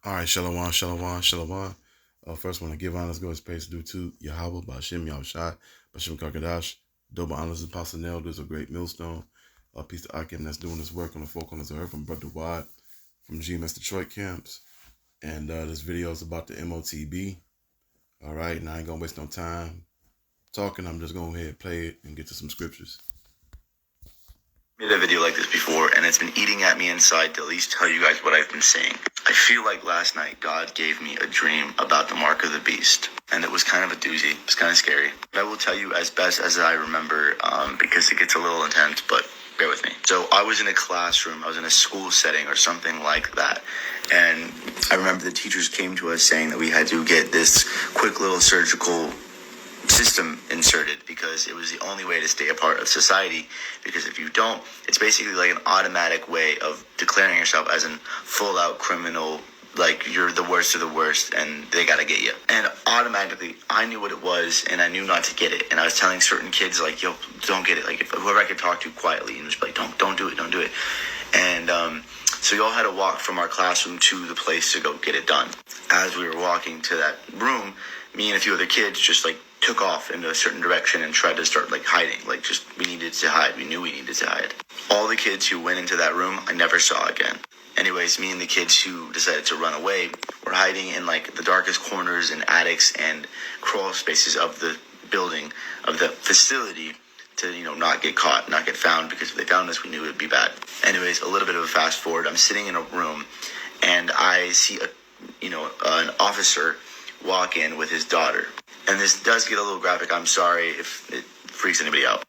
All right, Shalom, Shalom, Shalom. First, want to give honors, go his praise due to Yahweh, Bashim Yahushai, Bashim Kakadash, double honors to Apostle Nell, there's a great millstone. Peace to Akim that's doing this work on the four corners of earth, from Brother Wad, from GMS Detroit camps. And this video is about the MOTB. All right, and I ain't going to waste no time talking. I'm just going to go ahead and play it and get to some scriptures. Made a video like this before, and it's been eating at me inside to at least tell you guys what I've been saying. I feel like last night God gave me a dream about the mark of the beast, and it was kind of a doozy. It was kind of scary. But I will tell you as best as I remember, because it gets a little intense, but bear with me. So I was in a classroom, I was in a school setting or something like that, and I remember the teachers came to us saying that we had to get this quick little surgical system inserted because it was the only way to stay a part of society, because if you don't, it's basically like an automatic way of declaring yourself as an full-out criminal, like you're the worst of the worst and they gotta get you. And automatically I knew what it was and I knew not to get it, and I was telling certain kids like, yo, don't get it, like if whoever I could talk to quietly and just be like, don't do it. And so we all had to walk from our classroom to the place to go get it done. As we were walking to that room, me and a few other kids just like took off in a certain direction and tried to start like hiding, like just we needed to hide. We knew we needed to hide. All the kids who went into that room I never saw again. Anyways, me and the kids who decided to run away were hiding in like the darkest corners and attics and crawl spaces of the building, of the facility, to, not get caught, not get found, because if they found us, we knew it would be bad. Anyways, a little bit of a fast forward. I'm sitting in a room and I see an officer walk in with his daughter. And this does get a little graphic. I'm sorry if it freaks anybody out.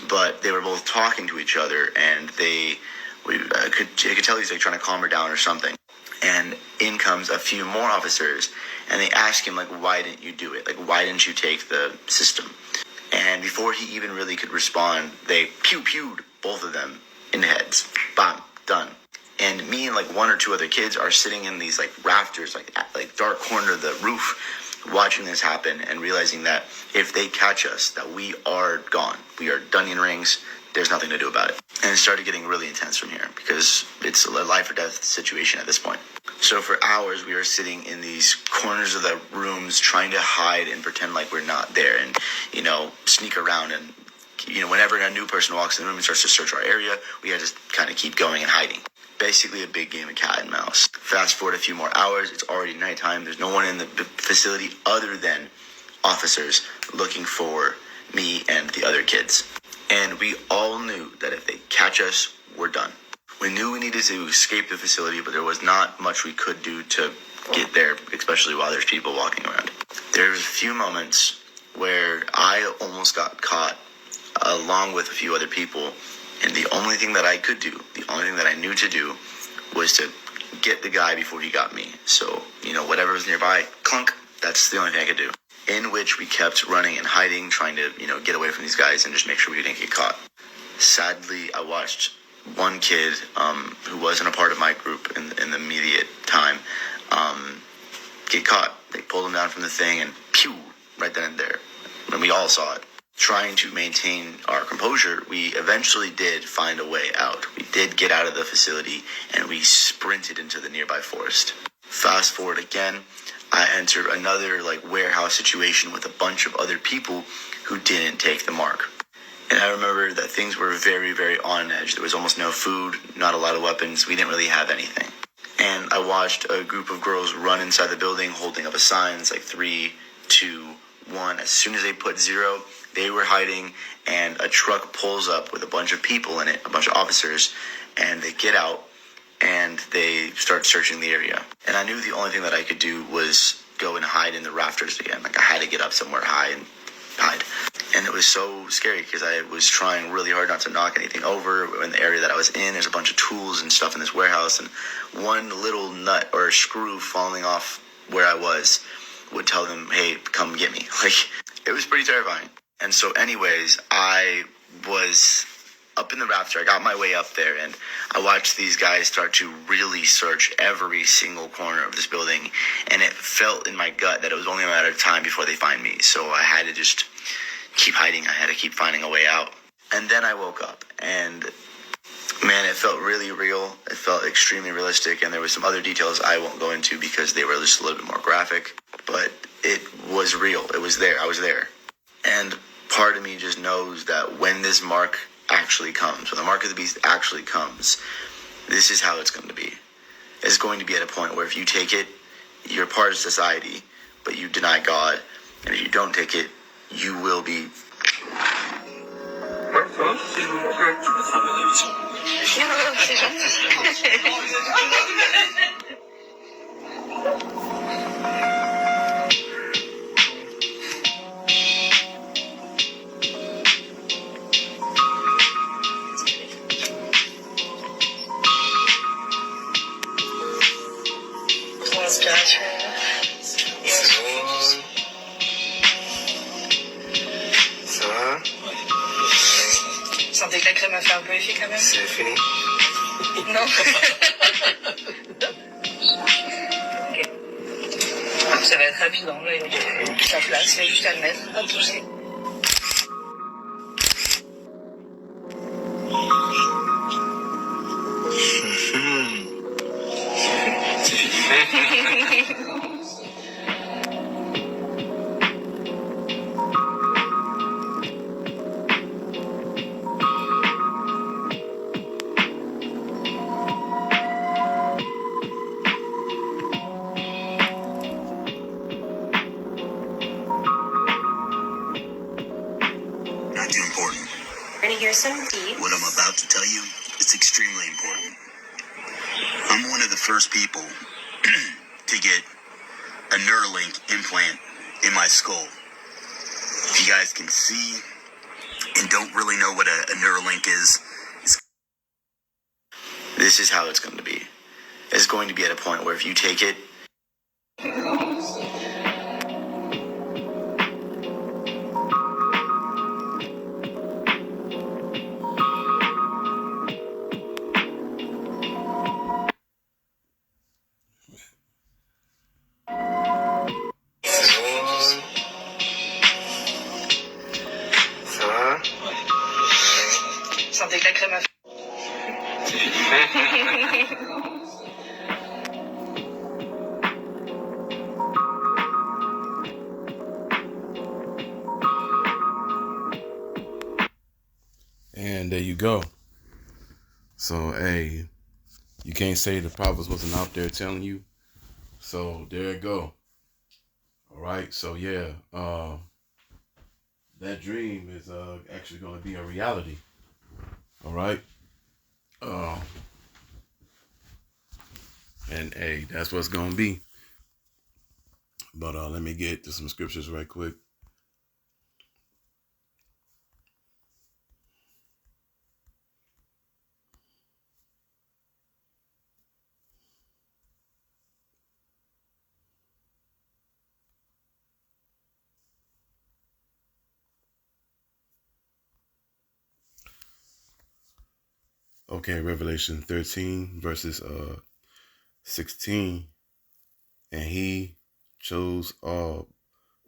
But they were both talking to each other, and I could tell he's like trying to calm her down or something. And in comes a few more officers, and they ask him, like, why didn't you do it? Like, why didn't you take the system? And before he even really could respond, they pew-pewed both of them in the heads. Bam, done. And me and like one or two other kids are sitting in these like rafters, like dark corner of the roof, watching this happen and realizing that if they catch us, that we are gone. We are Dunyan rings. There's nothing to do about it. And it started getting really intense from here because it's a life or death situation at this point. So for hours, we are sitting in these corners of the rooms trying to hide and pretend like we're not there and, sneak around. And, whenever a new person walks in the room and starts to search our area, we had to kind of keep going and hiding. Basically a big game of cat and mouse. Fast forward a few more hours, it's already nighttime. There's no one in the facility other than officers looking for me and the other kids. And we all knew that if they catch us, we're done. We knew we needed to escape the facility, but there was not much we could do to get there, especially while there's people walking around. There's a few moments where I almost got caught along with a few other people. And the only thing that I could do, the only thing that I knew to do, was to get the guy before he got me. So, whatever was nearby, clunk, that's the only thing I could do. In which we kept running and hiding, trying to, get away from these guys and just make sure we didn't get caught. Sadly, I watched one kid who wasn't a part of my group in the immediate time get caught. They pulled him down from the thing and pew, right then and there. And we all saw it. Trying to maintain our composure, we eventually did find a way out. We did get out of the facility and we sprinted into the nearby forest. Fast forward again, I enter another warehouse situation with a bunch of other people who didn't take the mark. And I remember that things were very, very on edge. There was almost no food, not a lot of weapons. We didn't really have anything. And I watched a group of girls run inside the building holding up a sign. It's like 3, 2, 1. As soon as they put 0, they were hiding, and a truck pulls up with a bunch of people in it, a bunch of officers, and they get out and they start searching the area. And I knew the only thing that I could do was go and hide in the rafters again. Like I had to get up somewhere high and hide. And it was so scary because I was trying really hard not to knock anything over. In the area that I was in, there's a bunch of tools and stuff in this warehouse, and one little nut or screw falling off where I was would tell them, hey, come get me. It was pretty terrifying. And so anyways, I was up in the rafter. I got my way up there, and I watched these guys start to really search every single corner of this building, and it felt in my gut that it was only a matter of time before they find me. So I had to just keep hiding. I had to keep finding a way out. And then I woke up, and Man, it felt really real. It felt extremely realistic, and there were some other details I won't go into because they were just a little bit more graphic, but it was real. It was there. I was there. And part of me just knows that when this mark actually comes, when the mark of the beast actually comes, this is how it's going to be. It's going to be at a point where if you take it, you're part of society, but you deny God. And if you don't take it, you will be. Ça va? Je sentais que la crème a fait un peu effet quand même. C'est fini? Non. Ok. Ça va être rapide, hein. Là, il y a sa place, il y a juste à le mettre, à pousser. Not too important. We're gonna hear some deep. What I'm about to tell you, it's extremely important. I'm one of the first people to get a Neuralink implant in my skull. If you guys can see and don't really know what a Neuralink is, this is how it's going to be. It's going to be at a point where if you take it, Ça va? Je sentais que la crème a fait. And there you go. So, hey, you can't say the prophets wasn't out there telling you. So there it go. All right. So yeah, that dream is actually going to be a reality. All right. And hey, that's what's going to be. But let me get to some scriptures right quick. Okay, Revelation 13 verses 16. And he chose all,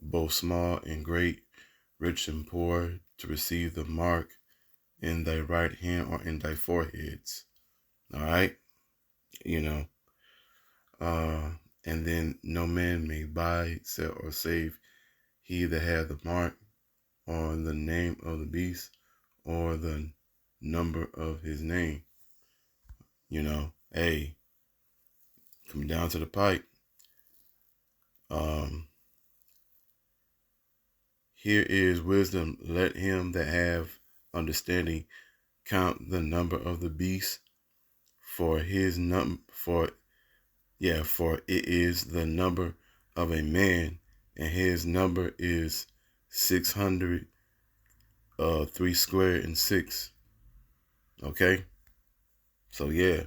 both small and great, rich and poor, to receive the mark in thy right hand or in thy foreheads. All right. You know, and then no man may buy, sell, or save he that hath the mark, or the name of the beast, or the number of his name. You know, hey, come down to the pipe. Here is wisdom. Let him that have understanding count the number of the beast, for it is the number of a man, and his number is 600, 3 square and 6. Okay. So yeah,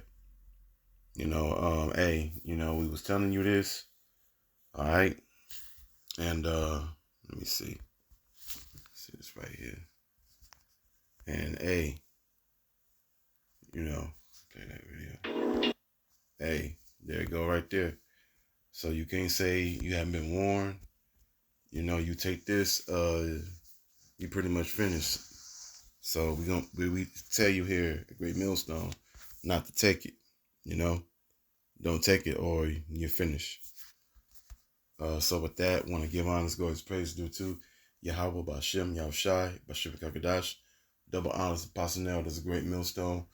hey, we was telling you this. All right. And let me see. See this right here. And hey, play that video. Hey, there you go right there. So you can't say you haven't been warned. You take this, you pretty much finished. So we tell you here at Great Millstone not to take it. You know, don't take it or you're finished. So with that, want to give honors, glory, praise due to Yahweh, Bashem, Yahushai, Bashem Kakadash. Double honors, Apostle Nell, there's a Great Millstone.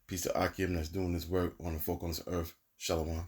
Peace to Akim that's doing this work on the folk on this earth. Shalom.